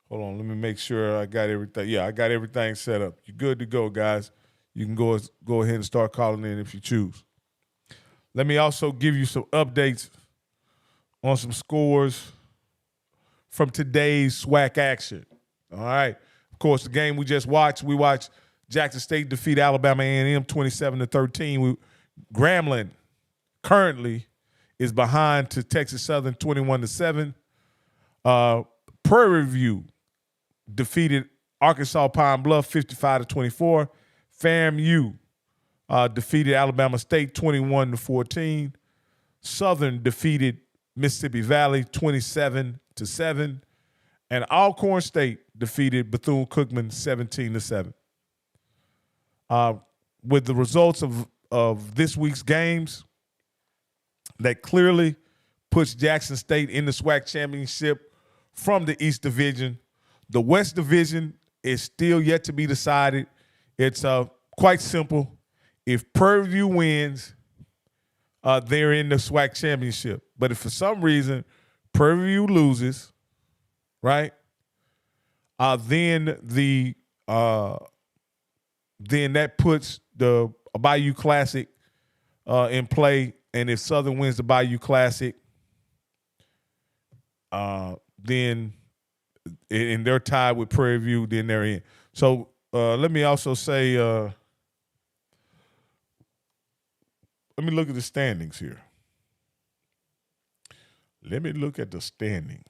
Hold on, let me make sure I got everything. Yeah, I got everything set up. You're good to go, guys. You can go ahead and start calling in if you choose. Let me also give you some updates on some scores from today's SWAC action. All right. Of course, the game we just watched, we watched Jackson State defeat Alabama A&M 27-13. Grambling currently is behind to Texas Southern 21-7. Prairie View defeated Arkansas Pine Bluff 55-24. FAMU defeated Alabama State 21-14. Southern defeated Mississippi Valley 27-7. And Alcorn State defeated Bethune-Cookman 17-7. With the results of this week's games, that clearly puts Jackson State in the SWAC championship from the East Division. The West Division is still yet to be decided. It's quite simple. If Prairie View wins, they're in the SWAC championship. But if for some reason Prairie View loses, right, then that puts the Bayou Classic in play. And if Southern wins the Bayou Classic, then and they're tied with Prairie View, then they're in. So let me also say, let me look at the standings here. Let me look at the standings.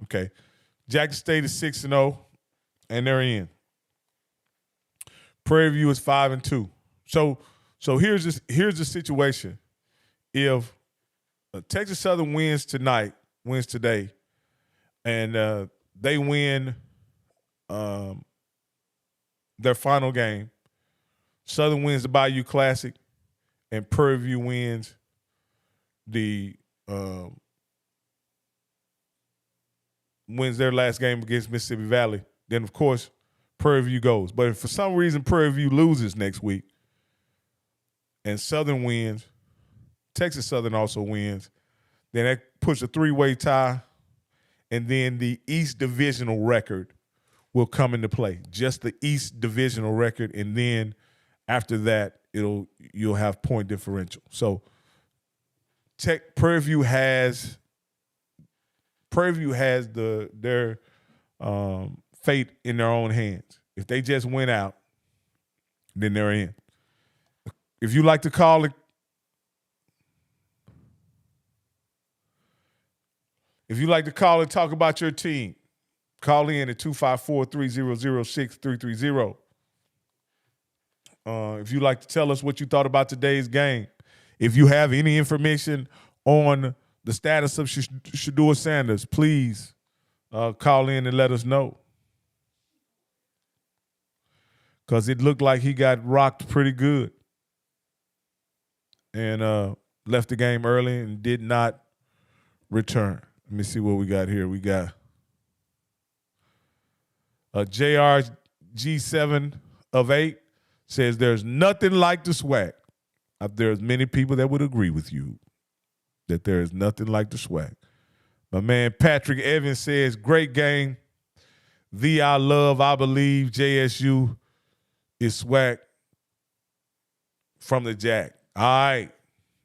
Okay. Jackson State is 6-0, and they're in. Prairie View is 5-2. So here's the situation. If Texas Southern wins today, and they win their final game, Southern wins the Bayou Classic, and Prairie View wins wins their last game against Mississippi Valley, then of course Prairie View goes. But if for some reason Prairie View loses next week and Southern wins, Texas Southern also wins, then that puts a three-way tie, and then the East Divisional record will come into play. Just the East Divisional record, and then after that, you'll have point differential. So Prairie View has their fate in their own hands. If they just win out, then they're in. If you like to call it, talk about your team, call in at 254-300-6330. If you'd like to tell us what you thought about today's game, if you have any information on the status of Shedeur Sanders, please call in and let us know. Because it looked like he got rocked pretty good and left the game early and did not return. Let me see what we got here. We got JRG7 of 8 says there's nothing like the SWAC. There's many people that would agree with you that there is nothing like the SWAC. My man Patrick Evans says, great game. I love, I believe JSU is SWAC from the Jack. All right.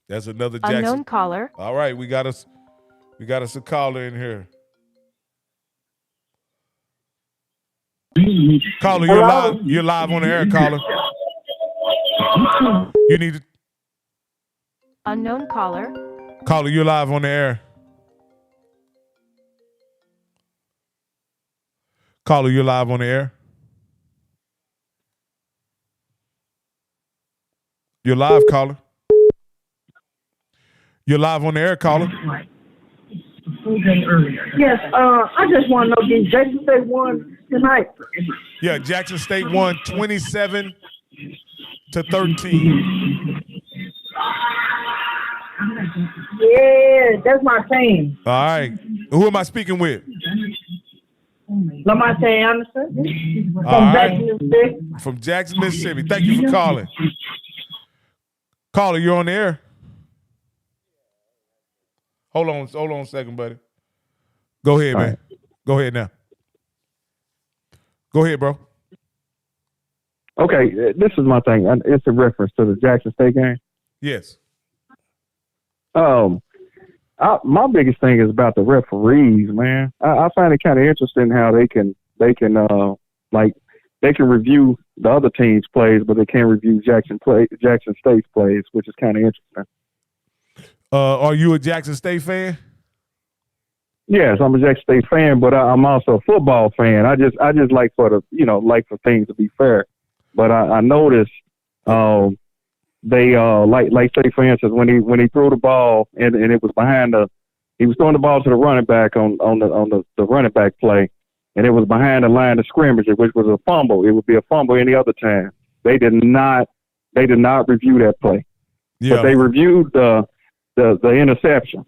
That's another Jackson. Unknown caller. All right, we got us a caller in here. Caller, you're live on the air, caller. You need to. Unknown caller. Caller, you're live on the air. Caller, you're live on the air. You're live, caller. You're live on the air, caller. Yes, I just want to know, did Jackson State won tonight? Yeah, Jackson State won 27-13. Yeah, that's my team. All right. Who am I speaking with? Lamonte Anderson from right. Jackson, Mississippi. From Jackson, Mississippi. Thank you for calling. Caller, you're on the air. Hold on a second, buddy. Go ahead, man. Go ahead now. Go ahead, bro. Okay, this is my thing. It's a reference to the Jackson State game. Yes. My biggest thing is about the referees, man. I find it kind of interesting how they can review the other team's plays, but they can't review Jackson State's plays, which is kind of interesting. Are you a Jackson State fan? Yes, I'm a Jackson State fan, but I'm also a football fan. I just like for things to be fair. But I noticed they like say for instance when he threw the ball and it was he was throwing the ball to the running back on the running back play, and it was behind the line of scrimmage, which was a fumble. It would be a fumble any other time. They did not review that play. Yeah. But they reviewed the interception.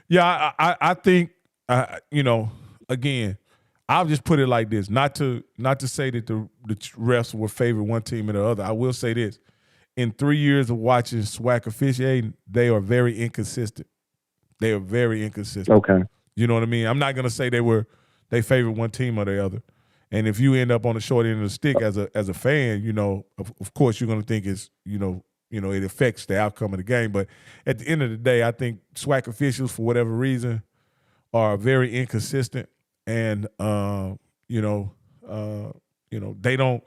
Yeah, I think again, I'll just put it like this: not to say that the refs were favoring one team or the other. I will say this: in 3 years of watching SWAC officiating, they are very inconsistent. They are very inconsistent. Okay, you know what I mean. I'm not going to say they favored one team or the other. And if you end up on the short end of the stick as a fan, of course you're going to think it's it affects the outcome of the game. But at the end of the day, I think SWAC officials, for whatever reason, are very inconsistent, and they don't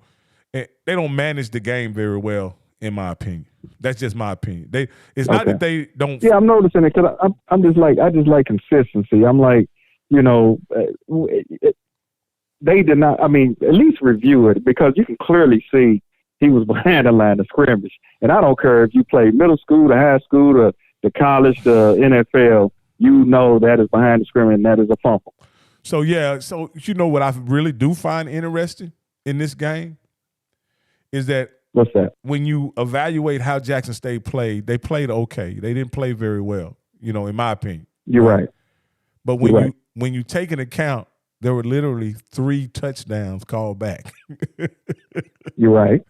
manage the game very well, in my opinion. That's just my opinion. It's not that they don't. Yeah, I'm noticing it because I just like consistency. I'm like, they did not. I mean, at least review it, because you can clearly see he was behind the line of scrimmage. And I don't care if you play middle school, to high school, to college, to NFL, that is behind the scrimmage, and that is a fumble. So, yeah, what I really do find interesting in this game is that what's that? When you evaluate how Jackson State played, they played okay. They didn't play very well, in my opinion. You're right. But when you take into account, there were literally 3 touchdowns called back. You're right.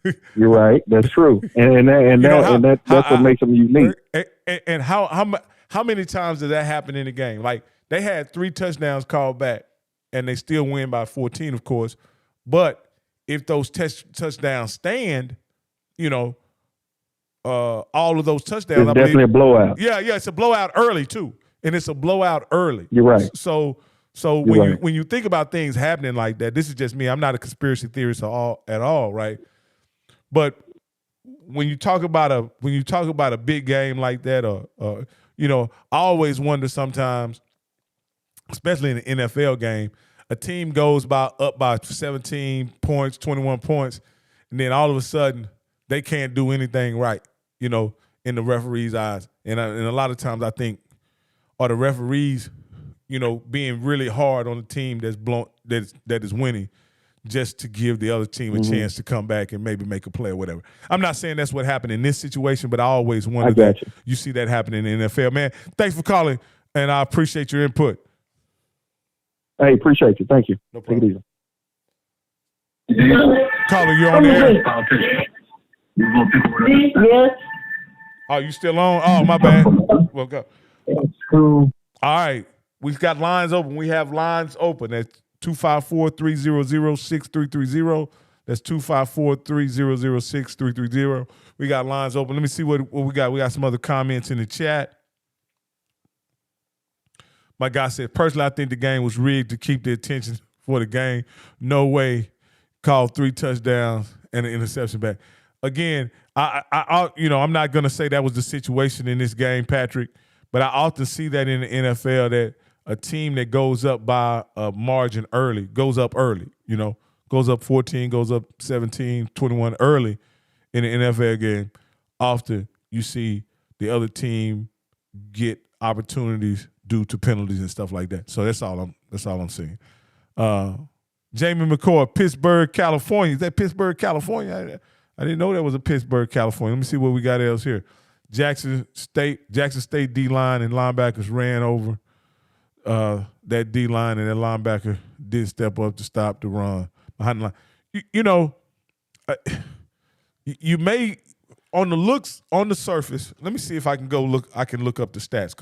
That's true. That's what makes them unique. And how many times did that happen in the game? Like, they had 3 touchdowns called back, and they still win by 14, of course. But if those touchdowns stand, all of those touchdowns, it's definitely a blowout. Yeah, it's a blowout early too, and it's a blowout early. You're right. So when you think about things happening like that, this is just me. I'm not a conspiracy theorist at all, right? But when you talk about a big game like that, I always wonder sometimes, especially in an NFL game, a team goes up by 17 points, 21 points, and then all of a sudden they can't do anything right, in the referee's eyes. And a lot of times I think, are the referees, being really hard on the team that is winning, just to give the other team a chance to come back and maybe make a play or whatever. I'm not saying that's what happened in this situation, but I always wonder that you see that happening in the NFL. Man, thanks for calling, and I appreciate your input. Hey, appreciate you. Thank you. No problem. Take it easy. Caller, you're on the air. Yes. Oh, you still on? Oh, my bad. Well, go. Cool. All right. We've got lines open. We have lines open. That's 254-300-6330. That's 254-300-6330. We got lines open. Let me see what we got. We got some other comments in the chat. My guy said, personally, I think the game was rigged to keep the attention for the game. No way. Called 3 touchdowns and an interception back. Again, I'm not going to say that was the situation in this game, Patrick, but I often see that in the NFL, that a team that goes up by a margin early, goes up early, goes up 14, goes up 17, 21 early in the NFL game. Often you see the other team get opportunities due to penalties and stuff like that. So that's all I'm seeing. Jamie McCoy, Pittsburgh, California. Is that Pittsburgh, California? I didn't know that was a Pittsburgh, California. Let me see what we got else here. Jackson State D-line and linebackers ran over that D-line, and that linebacker did step up to stop the run behind the line. You may, on the surface, let me see if I can look up the stats,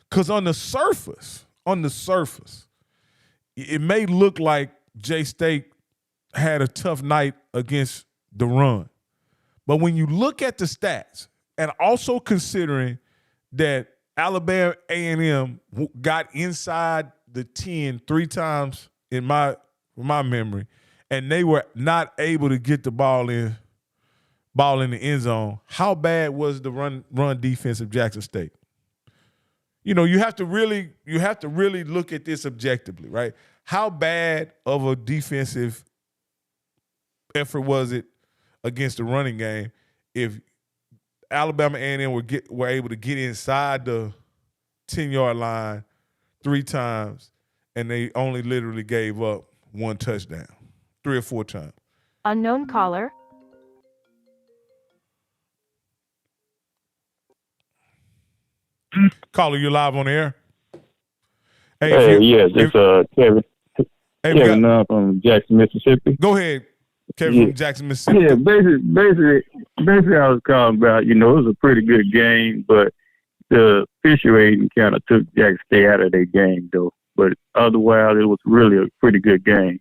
because on the surface, it may look like J-State had a tough night against the run. But when you look at the stats, and also considering that Alabama A&M got inside the 10 3 times in my memory, and they were not able to get the ball in the end zone, how bad was the run defense of Jackson State? You know, you have to really look at this objectively, right? How bad of a defensive effort was it against the running game if Alabama A&M were able to get inside the 10-yard line 3 times and they only literally gave up 1 touchdown 3 or 4 times? Unknown caller. Caller, you live on the air? Hey, yes, it's Kevin. Hey, Kevin from Jackson, Mississippi. Go ahead, Kevin from Jackson, Mississippi. Yeah, basically, I was calling about, it was a pretty good game, but the officiating kind of took Jackson State out of their game, though. But otherwise, it was really a pretty good game.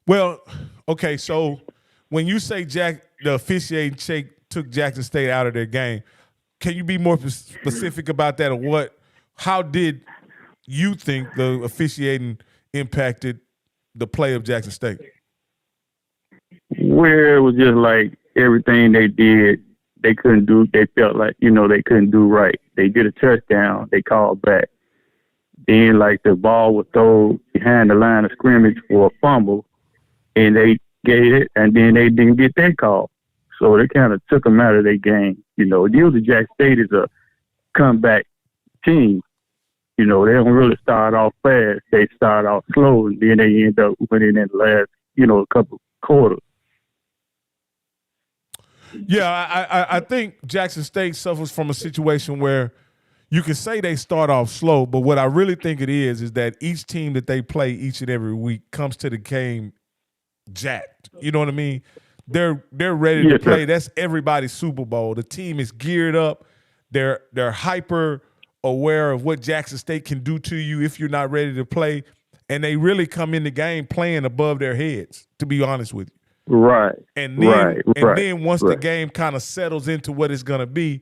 Well, okay, so when you say the officiating took Jackson State out of their game, can you be more specific about that, or how did you think the officiating impacted the play of Jackson State? Where it was just like everything they did, they couldn't do. They felt like, they couldn't do right. They did a touchdown, they called back. Then, like, the ball was thrown behind the line of scrimmage for a fumble, and they gave it, and then they didn't get that call. So they kind of took them out of their game. Usually Jackson State is a comeback team. They don't really start off fast. They start off slow, and then they end up winning in the last, a couple quarters. Yeah, I think Jackson State suffers from a situation where you can say they start off slow, but what I really think it is that each team that they play each and every week comes to the game jacked. You know what I mean? They're ready to play. That's everybody's Super Bowl. The team is geared up. They're hyper aware of what Jackson State can do to you if you're not ready to play, and they really come in the game playing above their heads, to be honest with you. Right. And then once the game kind of settles into what it's going to be,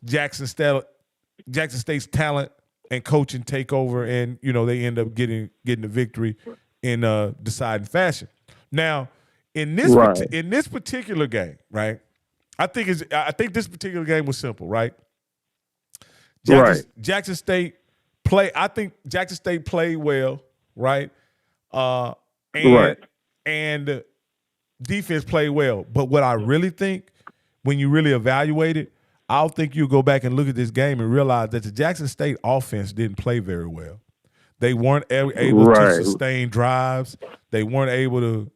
Jackson State's talent and coaching take over, and they end up getting the victory in deciding fashion. Now, in this particular game, right? I think this particular game was simple, right? Jackson State I think Jackson State played well, right? And defense played well. But what I really think, when you really evaluate it, I think you go back and look at this game and realize that the Jackson State offense didn't play very well. They weren't able to sustain drives. They weren't able to,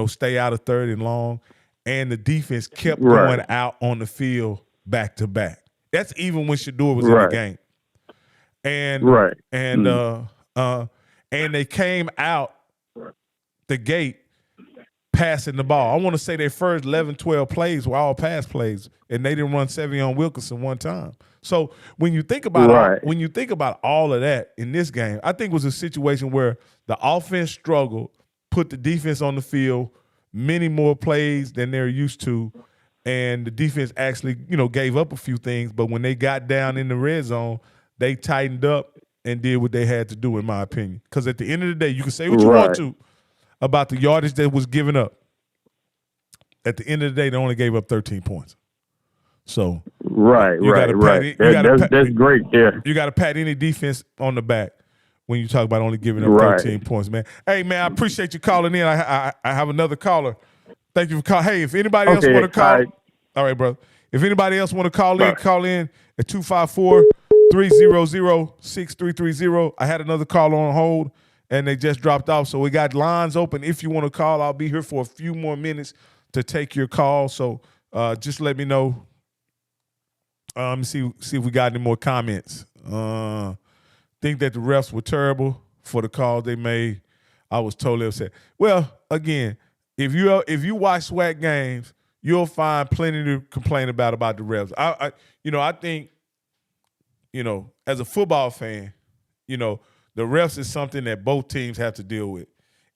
stay out of third and long. And the defense kept going out on the field back to back. That's even when Shador was in the game. And they came out the gate passing the ball. I want to say their first 11, 12 plays were all pass plays, and they didn't run Savion Wilkinson one time. So when you think about all of that in this game, I think it was a situation where the offense struggled, put the defense on the field, many more plays than they're used to, and the defense actually, gave up a few things. But when they got down in the red zone, they tightened up and did what they had to do, in my opinion. Because at the end of the day, you can say what you want to about the yardage that was given up. At the end of the day, they only gave up 13 points. So that's great. Yeah, you got to pat any defense on the back when you talk about only giving up 13 points, man. Hey, man, I appreciate you calling in. I have another caller. Thank you for calling. Hey, if anybody else want to call, all right, brother. If anybody else want to call in at 254-300-6330. I had another call on hold, and they just dropped off. So we got lines open. If you want to call, I'll be here for a few more minutes to take your call. So just let me know. See if we got any more comments. Think that the refs were terrible for the calls they made. I was totally upset. Well, again, if you watch SWAC games, you'll find plenty to complain about the refs. I think, as a football fan, the refs is something that both teams have to deal with.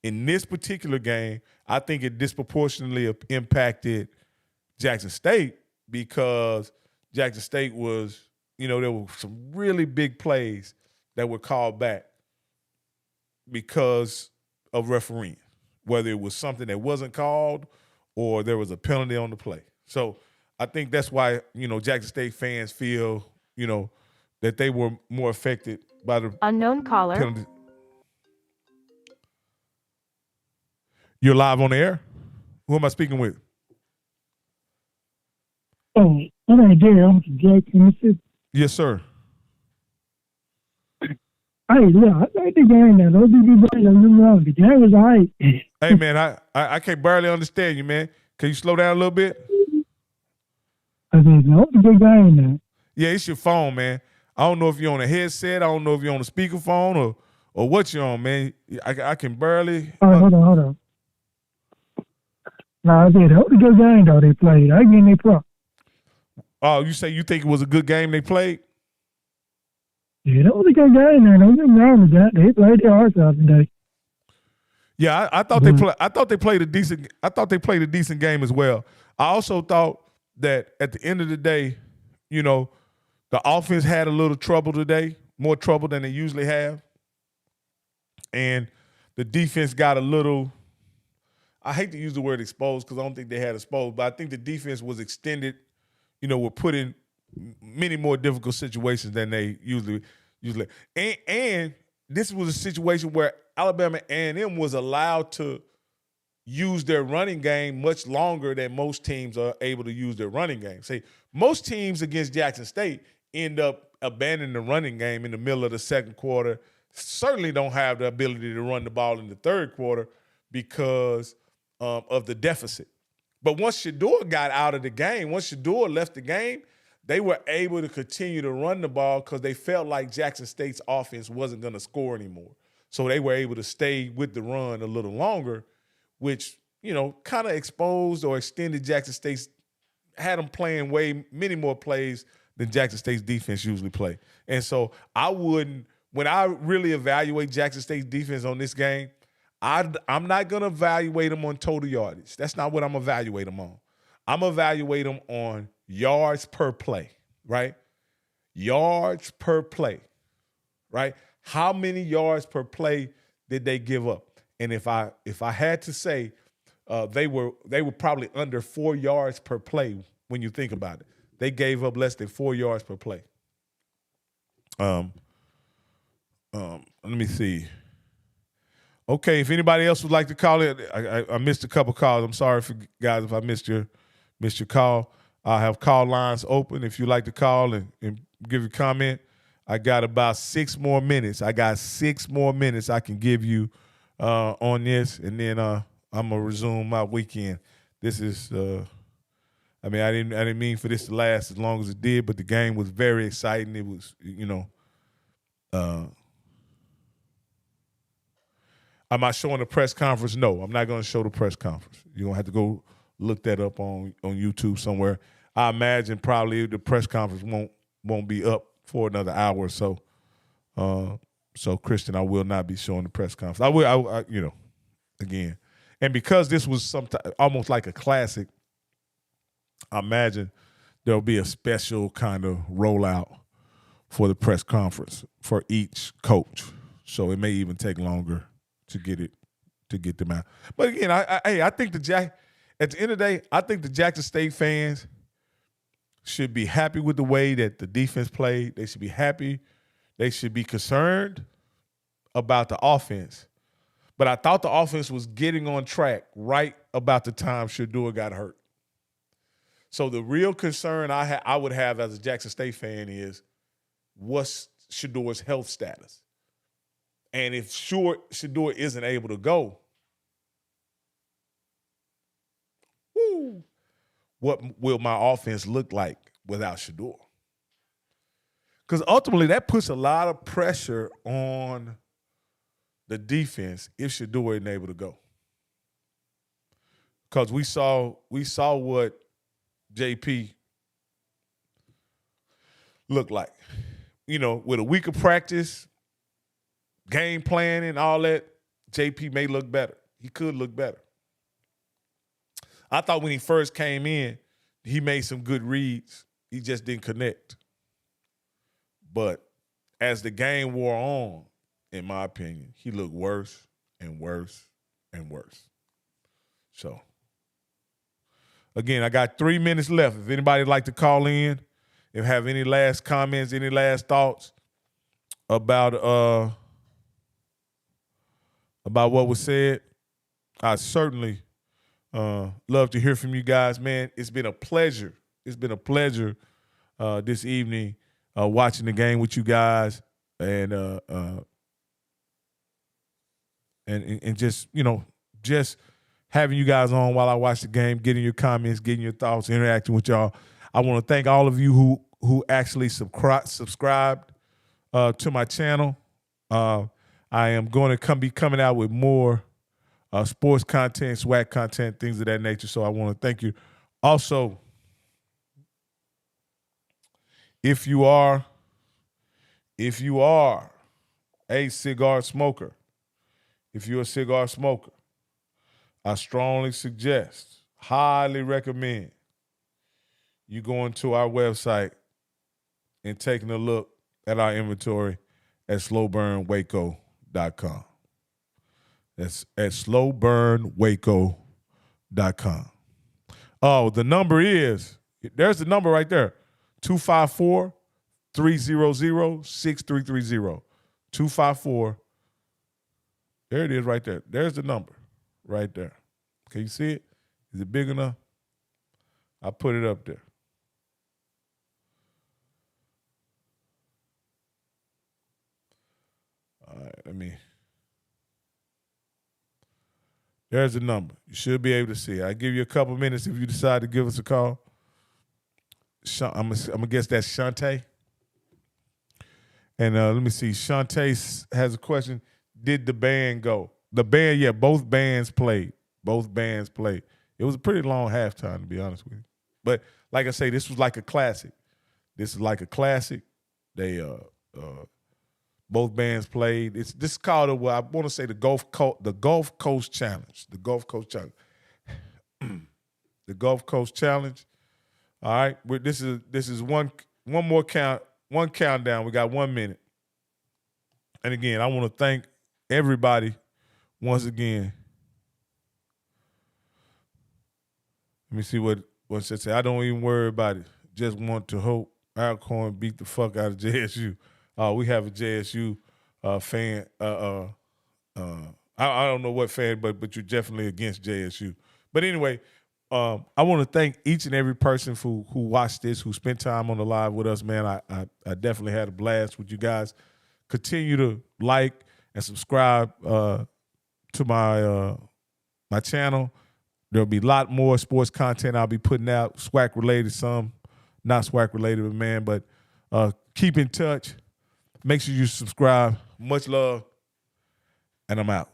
In this particular game, I think it disproportionately impacted Jackson State because Jackson State was, there were some really big plays that were called back because of refereeing, whether it was something that wasn't called or there was a penalty on the play. So I think that's why, Jackson State fans feel, that they were more affected by the Unknown caller. penalty. You're live on the air? Who am I speaking with? Oh, my name is Jerry. I'm from Jackson, Mississippi. Yes, sir. Hey, yeah, I like the game now. Don't be bad. The game was all right. Hey, man, I can barely understand you, man. Can you slow down a little bit? I said, no, it's a good game now. Yeah, it's your phone, man. I don't know if you're on a headset. I don't know if you're on a speakerphone or what you're on, man. I can barely. All right, hold on. No, I said, that was a good game, though, they played. I give them prop. Oh, you say you think it was a good game they played? Yeah, that was a good game now. Don't get me wrong with that. They played their hearts out today. Yeah, I thought they played a decent game as well. I also thought that at the end of the day, the offense had a little trouble today, more trouble than they usually have. And the defense got a little, I hate to use the word exposed because I don't think they had exposed, but I think the defense was extended, were put in many more difficult situations than they usually. And this was a situation where Alabama A&M was allowed to use their running game much longer than most teams are able to use their running game. See, most teams against Jackson State end up abandoning the running game in the middle of the second quarter, certainly don't have the ability to run the ball in the third quarter because of the deficit. But once Shador got out of the game, once Shador left the game, they were able to continue to run the ball because they felt like Jackson State's offense wasn't going to score anymore. So they were able to stay with the run a little longer, which, kind of exposed or extended Jackson State's, had them playing many more plays than Jackson State's defense usually play. And so when I really evaluate Jackson State's defense on this game, I'm not going to evaluate them on total yardage. That's not what I'm evaluating them on. I'm evaluating them on yards per play, right? Yards per play, right? How many yards per play did they give up? And if I had to say, they were probably under 4 yards per play when you think about it. They gave up less than 4 yards per play. Let me see. Okay, if anybody else would like to call it, I missed a couple calls. I'm sorry guys if I missed your call. I have call lines open if you'd like to call and give your comment. I got about 6 more minutes. I got 6 more minutes I can give you on this, and then I'm gonna resume my weekend. This is, I didn't mean for this to last as long as it did, but the game was very exciting. It was, am I showing the press conference? No, I'm not going to show the press conference. You're going to have to go look that up on YouTube somewhere. I imagine probably the press conference won't be up for another hour or so. So Christian, I will not be showing the press conference. I will, again. And because this was almost like a classic, I imagine there'll be a special kind of rollout for the press conference for each coach. So it may even take longer to get them out. But again, I think at the end of the day, I think the Jackson State fans should be happy with the way that the defense played. They should be happy. They should be concerned about the offense. But I thought the offense was getting on track right about the time Shador got hurt. So the real concern I would have as a Jackson State fan is what's Shador's health status? And if Shador isn't able to go, what will my offense look like without Shador? Because ultimately that puts a lot of pressure on the defense if Shador isn't able to go. Because we saw what JP looked like. With a week of practice, game planning, all that, JP may look better. He could look better. I thought when he first came in, he made some good reads. He just didn't connect. But as the game wore on, in my opinion, he looked worse and worse and worse. So, again, I got 3 minutes left. If anybody'd like to call in, if have any last comments, any last thoughts about what was said, I certainly love to hear from you guys, man. It's been a pleasure. It's been a pleasure this evening watching the game with you guys and just, just having you guys on while I watch the game, getting your comments, getting your thoughts, interacting with y'all. I want to thank all of you who actually subscribed to my channel. I am going to be coming out with more sports content, swag content, things of that nature. So I want to thank you. Also, if you are a cigar smoker, if you're a cigar smoker, I strongly suggest, highly recommend you going to our website and taking a look at our inventory at slowburnwaco.com. That's at slowburnwaco.com. Oh, the number is, there's the number right there, 254-300-6330. 254, there it is right there. There's the number right there. Can you see it? Is it big enough? I put it up there. All right, there's the number. You should be able to see it. I'll give you a couple minutes if you decide to give us a call. I'm going to guess that's Shantae. And let me see. Shantae has a question. Did the band go? The band, yeah, both bands played. Both bands played. It was a pretty long halftime, to be honest with you. But like I say, this was like a classic. This is like a classic. They both bands played. This is called I want to say the Gulf Coast Challenge. The Gulf Coast Challenge. The Gulf Coast Challenge. All right. This is one more countdown. We got 1 minute. And again, I want to thank everybody once again. Let me see what it says. I don't even worry about it. Just want to hope Alcorn beat the fuck out of JSU. We have a JSU fan. I don't know what fan, but you're definitely against JSU. But anyway, I want to thank each and every person who watched this, who spent time on the live with us, man. I definitely had a blast with you guys. Continue to like and subscribe to my channel. There'll be a lot more sports content I'll be putting out, SWAC related, some not SWAC related, man. But keep in touch. Make sure you subscribe. Much love, and I'm out.